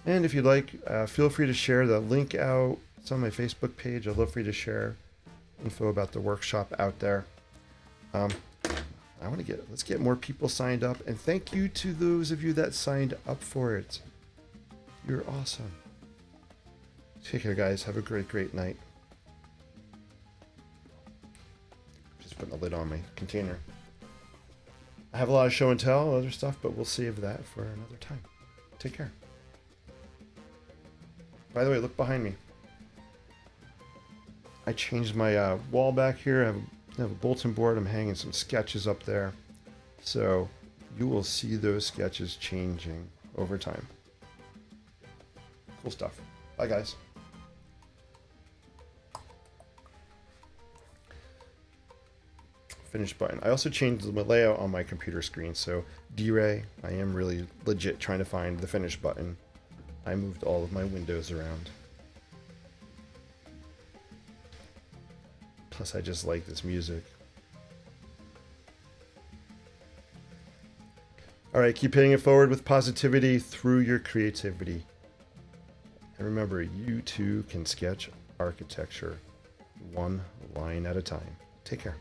And if you'd like, feel free to share the link out. It's on my Facebook page. I'd love for you to share info about the workshop out there. Let's get more people signed up. And thank you to those of you that signed up for it. You're awesome. Take care, guys. Have a great night. Just putting the lid on my container. I have a lot of show and tell, other stuff, but we'll save that for another time. Take care. By the way, look behind me. I changed my wall back here. I have a bulletin board. I'm hanging some sketches up there. So you will see those sketches changing over time. Cool stuff. Bye, guys. finish button. I also changed the layout on my computer screen. So D-Ray, I am really legit trying to find the finish button. I moved all of my windows around. Plus, I just like this music. All right, keep paying it forward with positivity through your creativity. And remember, you too can sketch architecture one line at a time. Take care.